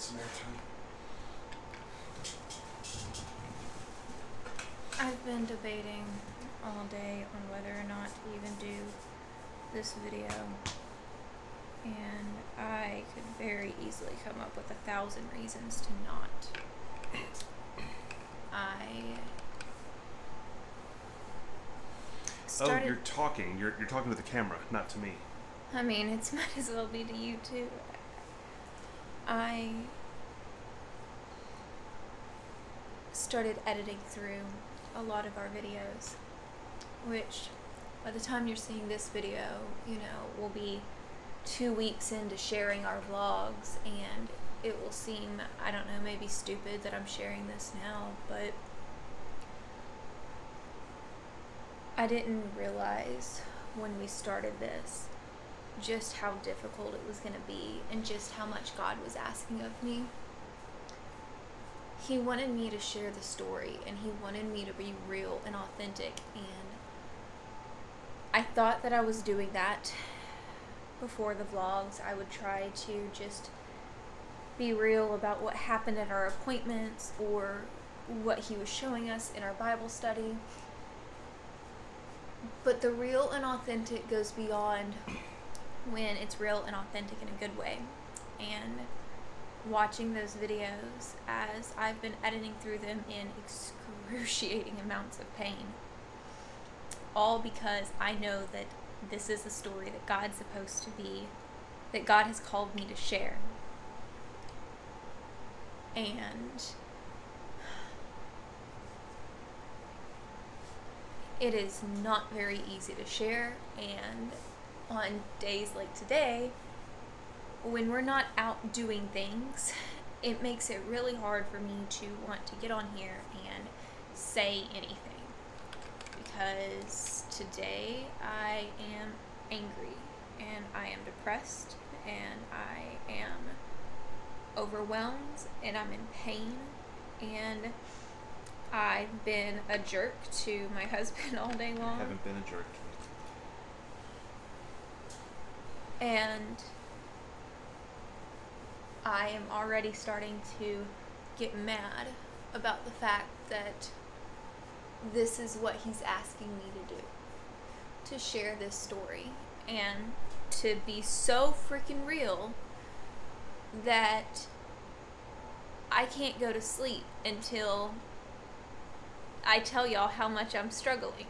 get some airtime. I've been debating all day on whether or not to even do this video, and I could very easily come up with 1,000 reasons to not. Oh, you're talking. You're talking to the camera, not to me. I mean, it might as well be to you too. I started editing through a lot of our videos, which by the time you're seeing this video, you know, we'll be 2 weeks into sharing our vlogs, and it will seem, I don't know, maybe stupid that I'm sharing this now, but I didn't realize when we started this just how difficult it was going to be and just how much God was asking of me. He wanted me to share the story, and he wanted me to be real and authentic, and I thought that I was doing that before the vlogs. I would try to just be real about what happened at our appointments or what he was showing us in our Bible study. But the real and authentic goes beyond when it's real and authentic in a good way. And watching those videos as I've been editing through them in excruciating amounts of pain, all because I know that this is a story that God's supposed to be, that God has called me to share. And it is not very easy to share, and on days like today, when we're not out doing things, it makes it really hard for me to want to get on here and say anything. Because today I am angry, and I am depressed, and I am overwhelmed, and I'm in pain, and I've been a jerk to my husband all day long. I haven't been a jerk. And I am already starting to get mad about the fact that this is what he's asking me to do. To share this story and to be so freaking real that I can't go to sleep until I tell y'all how much I'm struggling.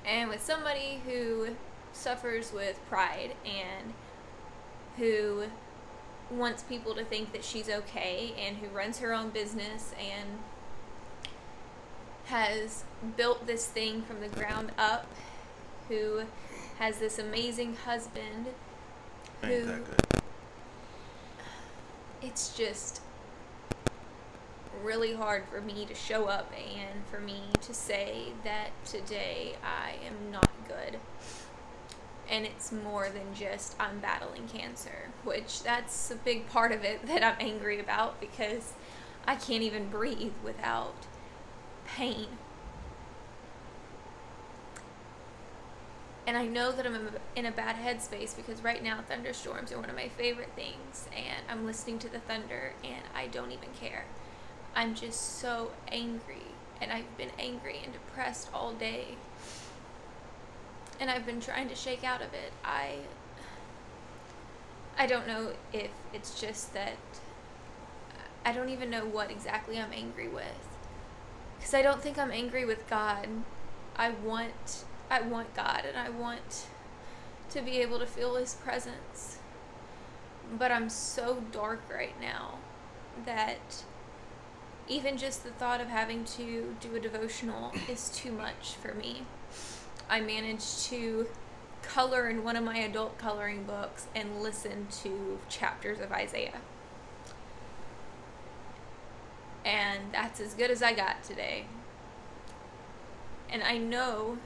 And with somebody who suffers with pride and who wants people to think that she's okay, and who runs her own business and has built this thing from the ground up, who has this amazing husband Ain't that good. It's just really hard for me to show up and for me to say that today I am not good. And it's more than just I'm battling cancer, which that's a big part of it that I'm angry about, because I can't even breathe without pain. And I know that I'm in a bad headspace, because right now thunderstorms are one of my favorite things, and I'm listening to the thunder and I don't even care. I'm just so angry, and I've been angry and depressed all day, and I've been trying to shake out of it. I don't know if it's just that I don't even know what exactly I'm angry with, because I don't think I'm angry with God. I want God, and I want to be able to feel his presence, but I'm so dark right now that even just the thought of having to do a devotional is too much for me. I managed to color in one of my adult coloring books and listen to chapters of Isaiah. And that's as good as I got today. And I know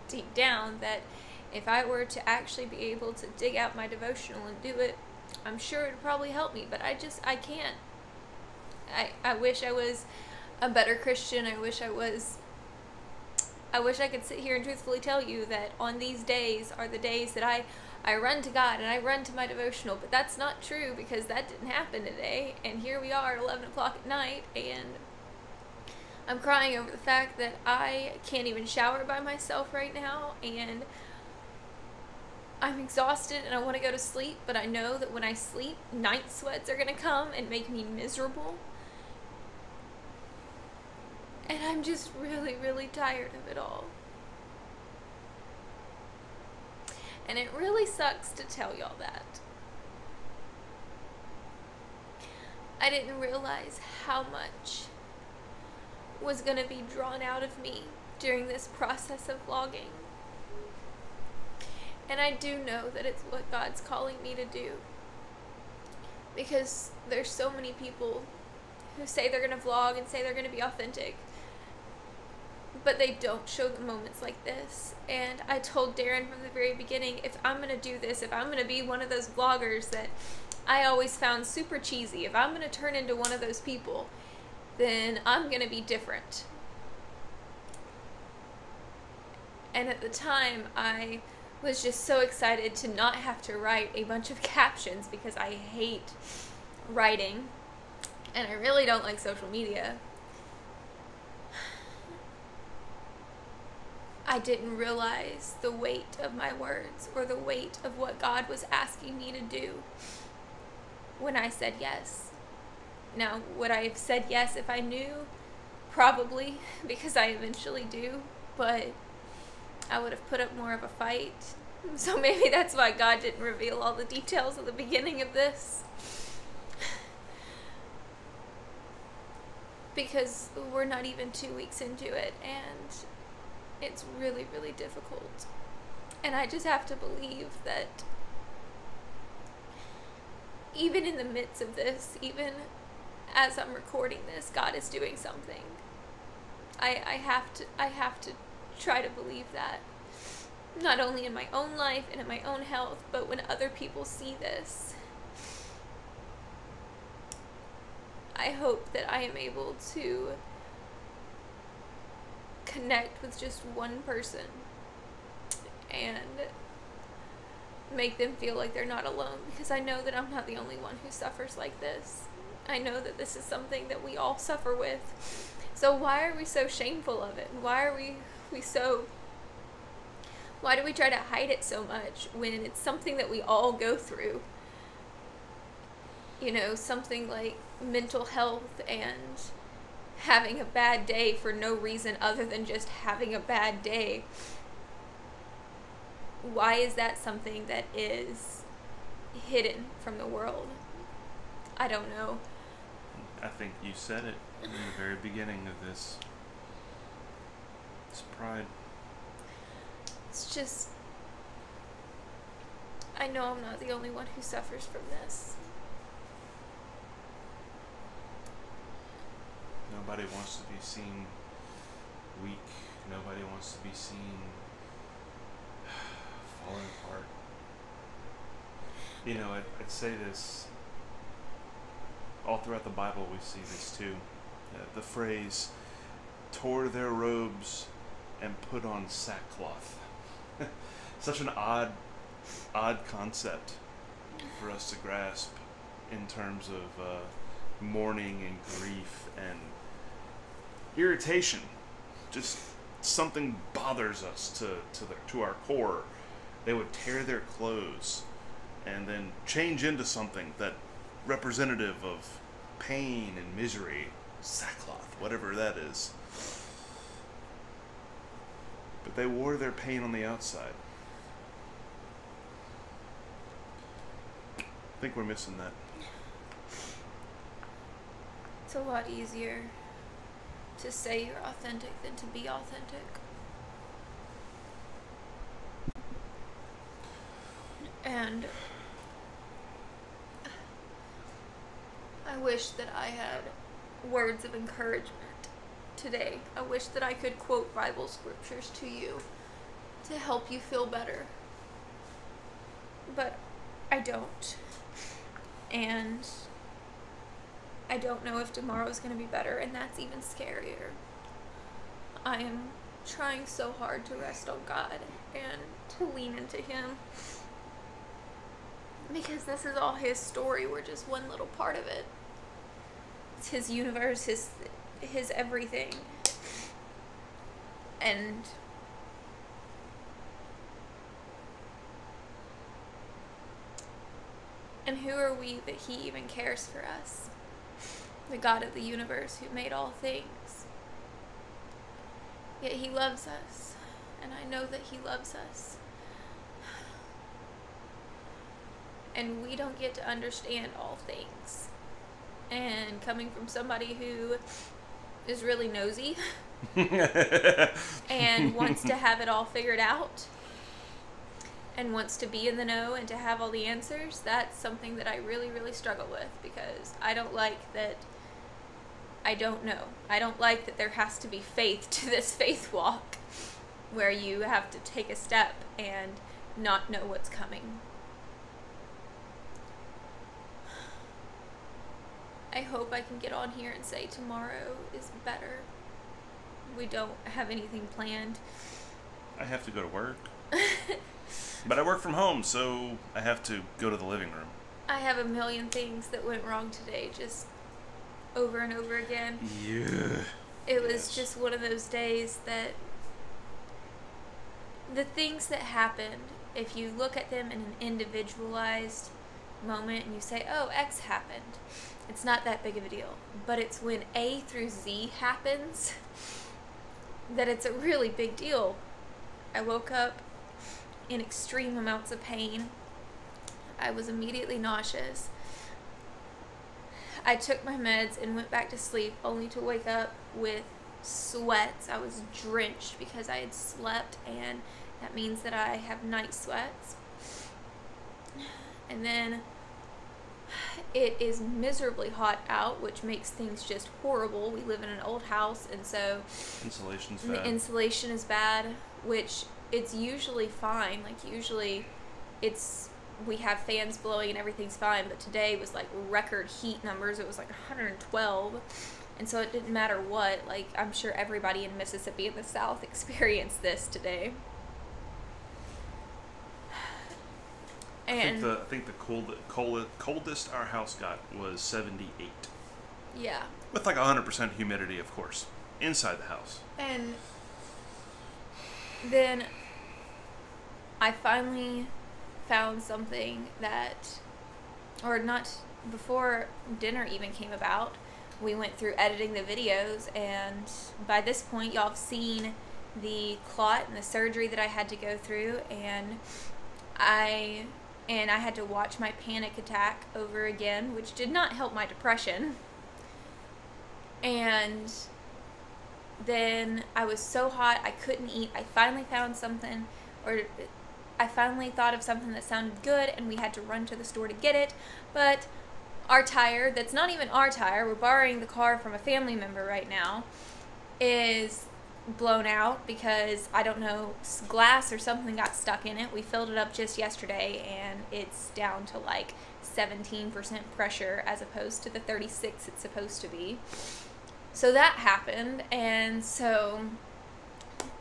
deep down that if I were to actually be able to dig out my devotional and do it, I'm sure it would probably help me, but I can't. I wish I was a better Christian. I wish I was I wish I could sit here and truthfully tell you that on these days are the days that I run to God and I run to my devotional, but that's not true because that didn't happen today. And here we are at 11 o'clock at night, and I'm crying over the fact that I can't even shower by myself right now, and I'm exhausted and I want to go to sleep, but I know that when I sleep, night sweats are going to come and make me miserable. And I'm just really, really tired of it all. And it really sucks to tell y'all that. I didn't realize how much was going to be drawn out of me during this process of vlogging. And I do know that it's what God's calling me to do. Because there's so many people who say they're going to vlog and say they're going to be authentic, but they don't show the moments like this. And I told Darren from the very beginning, if I'm going to do this, if I'm going to be one of those vloggers that I always found super cheesy, if I'm going to turn into one of those people, then I'm going to be different. And at the time, I was just so excited to not have to write a bunch of captions because I hate writing and I really don't like social media. I didn't realize the weight of my words or the weight of what God was asking me to do when I said yes. Now, would I have said yes if I knew? Probably, because I eventually do, but I would have put up more of a fight. So maybe that's why God didn't reveal all the details at the beginning of this. Because we're not even 2 weeks into it, and it's really, really difficult. And I just have to believe that even in the midst of this, even as I'm recording this, God is doing something. I have to try to believe that. Not only in my own life and in my own health, but when other people see this. I hope that I am able to connect with just one person and make them feel like they're not alone, because I know that I'm not the only one who suffers like this. I know that this is something that we all suffer with. So why are we so shameful of it? Why do we try to hide it so much when it's something that we all go through? You know, something like mental health and having a bad day for no reason other than just having a bad day. Why is that something that is hidden from the world? I don't know. I think you said it in the very beginning of this. It's pride. It's just, I know I'm not the only one who suffers from this. Nobody wants to be seen weak. Nobody wants to be seen falling apart. You know, I'd say this, all throughout the Bible we see this too. The phrase, tore their robes and put on sackcloth. Such an odd concept for us to grasp in terms of mourning and grief and irritation. Just something bothers us to our core. They would tear their clothes and then change into something that representative of pain and misery, sackcloth, whatever that is. But they wore their pain on the outside. I think we're missing that. It's a lot easier to say you're authentic than to be authentic. And I wish that I had words of encouragement today. I wish that I could quote Bible scriptures to you to help you feel better. But I don't. And I don't know if tomorrow is going to be better, and that's even scarier. I am trying so hard to rest on God and to lean into Him. Because this is all His story. We're just one little part of it. It's His universe, His everything. And who are we that He even cares for us? The God of the universe who made all things. Yet He loves us, and I know that He loves us. And we don't get to understand all things. And coming from somebody who is really nosy and wants to have it all figured out and wants to be in the know and to have all the answers, that's something that I really, really struggle with, because I don't like that I don't know. I don't like that there has to be faith to this faith walk where you have to take a step and not know what's coming. I hope I can get on here and say tomorrow is better. We don't have anything planned. I have to go to work. But I work from home, so I have to go to the living room. I have a million things that went wrong today, just over and over again. Yeah. It was just one of those days that the things that happened, if you look at them in an individualized moment and you say, oh, X happened, it's not that big of a deal. But it's when A through Z happens that it's a really big deal. I woke up in extreme amounts of pain. I was immediately nauseous. I took my meds and went back to sleep, only to wake up with sweats. I was drenched because I had slept, and that means that I have night sweats. And then it is miserably hot out, which makes things just horrible. We live in an old house, and so Insulation's the bad. insulation is bad, which it's usually fine. Like, usually we have fans blowing and everything's fine, but today was like record heat numbers. It was like 112, and so it didn't matter what. Like, I'm sure everybody in Mississippi and the South experienced this today. And I think the coldest our house got was 78. yeah. With like 100% humidity, of course, inside the house. And then I finally found something that, or not, before dinner even came about, we went through editing the videos, and by this point y'all have seen the clot and the surgery that I had to go through, and I had to watch my panic attack over again, which did not help my depression. And then I was so hot I couldn't eat. I finally found something, or I finally thought of something that sounded good, and we had to run to the store to get it. But our tire, that's not even our tire, we're borrowing the car from a family member right now, is blown out because, I don't know, glass or something got stuck in it. We filled it up just yesterday, and it's down to like 17% pressure as opposed to the 36 it's supposed to be. So that happened, and so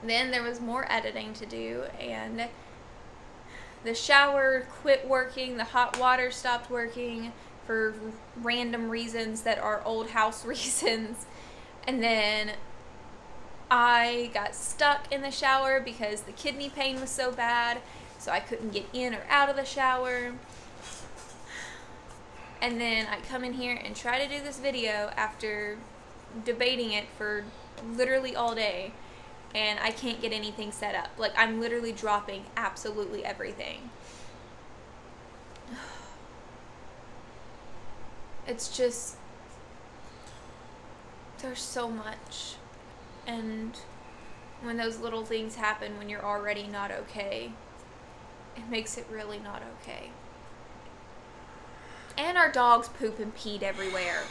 then there was more editing to do, and the shower quit working, the hot water stopped working for random reasons that are old house reasons, and then I got stuck in the shower because the kidney pain was so bad, so I couldn't get in or out of the shower. And then I come in here and try to do this video after debating it for literally all day, and I can't get anything set up. Like, I'm literally dropping absolutely everything. It's just, there's so much. And when those little things happen when you're already not okay, it makes it really not okay. And our dogs poop and peed everywhere.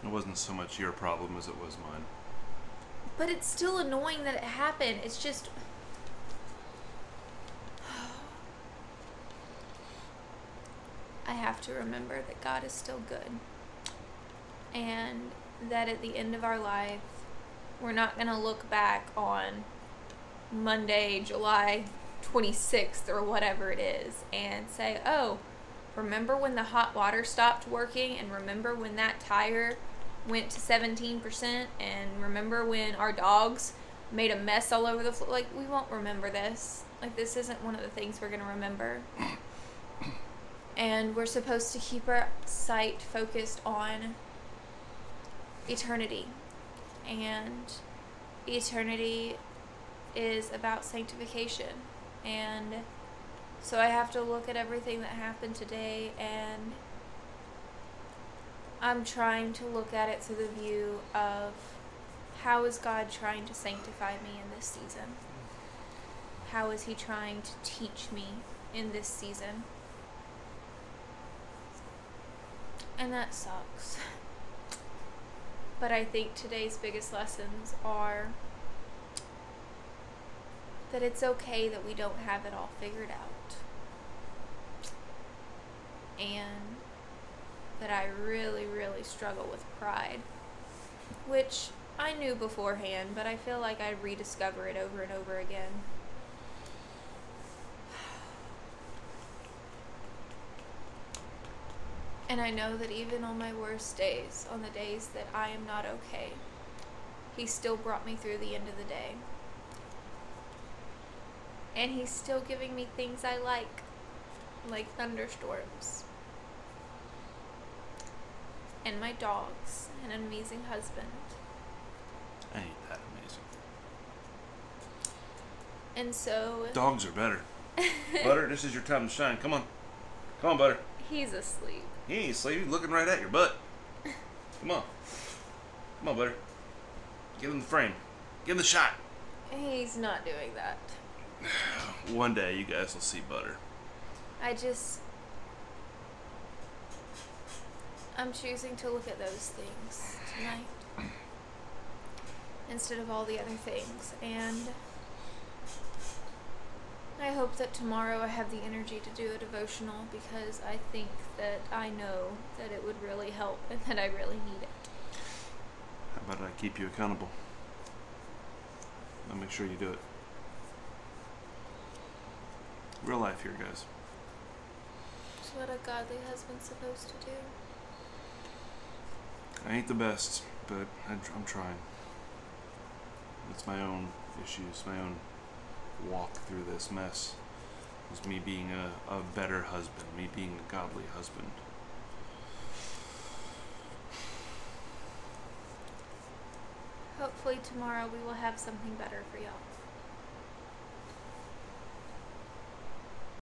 It wasn't so much your problem as it was mine. But it's still annoying that it happened. It's just... I have to remember that God is still good. And that at the end of our life, we're not going to look back on Monday, July 26th or whatever it is and say, oh, remember when the hot water stopped working, and remember when that tire went to 17%, and remember when our dogs made a mess all over the floor. Like, we won't remember this. Like, this isn't one of the things we're going to remember. And we're supposed to keep our sight focused on eternity. And eternity is about sanctification. And so I have to look at everything that happened today, and I'm trying to look at it through the view of how is God trying to sanctify me in this season? How is He trying to teach me in this season? And that sucks. But I think today's biggest lessons are that it's okay that we don't have it all figured out. And that I really, really struggle with pride, which I knew beforehand, but I feel like I rediscover it over and over again. And I know that even on my worst days, on the days that I am not okay, He still brought me through the end of the day. And He's still giving me things I like thunderstorms. And my dogs, and an amazing husband. Ain't that amazing? And so... Dogs are better. Butter, this is your time to shine. Come on. Come on, Butter. He's asleep. He ain't asleep. He's looking right at your butt. Come on. Come on, Butter. Give him the frame. Give him the shot. He's not doing that. One day you guys will see Butter. I'm choosing to look at those things tonight instead of all the other things, and I hope that tomorrow I have the energy to do a devotional, because I think that I know that it would really help and that I really need it. How about I keep you accountable? I'll make sure you do it. Real life here, guys. It's what a godly husband's supposed to do. I ain't the best, but I'm trying. It's my own issues, my own walk through this mess. It's me being a better husband, me being a godly husband. Hopefully tomorrow we will have something better for y'all.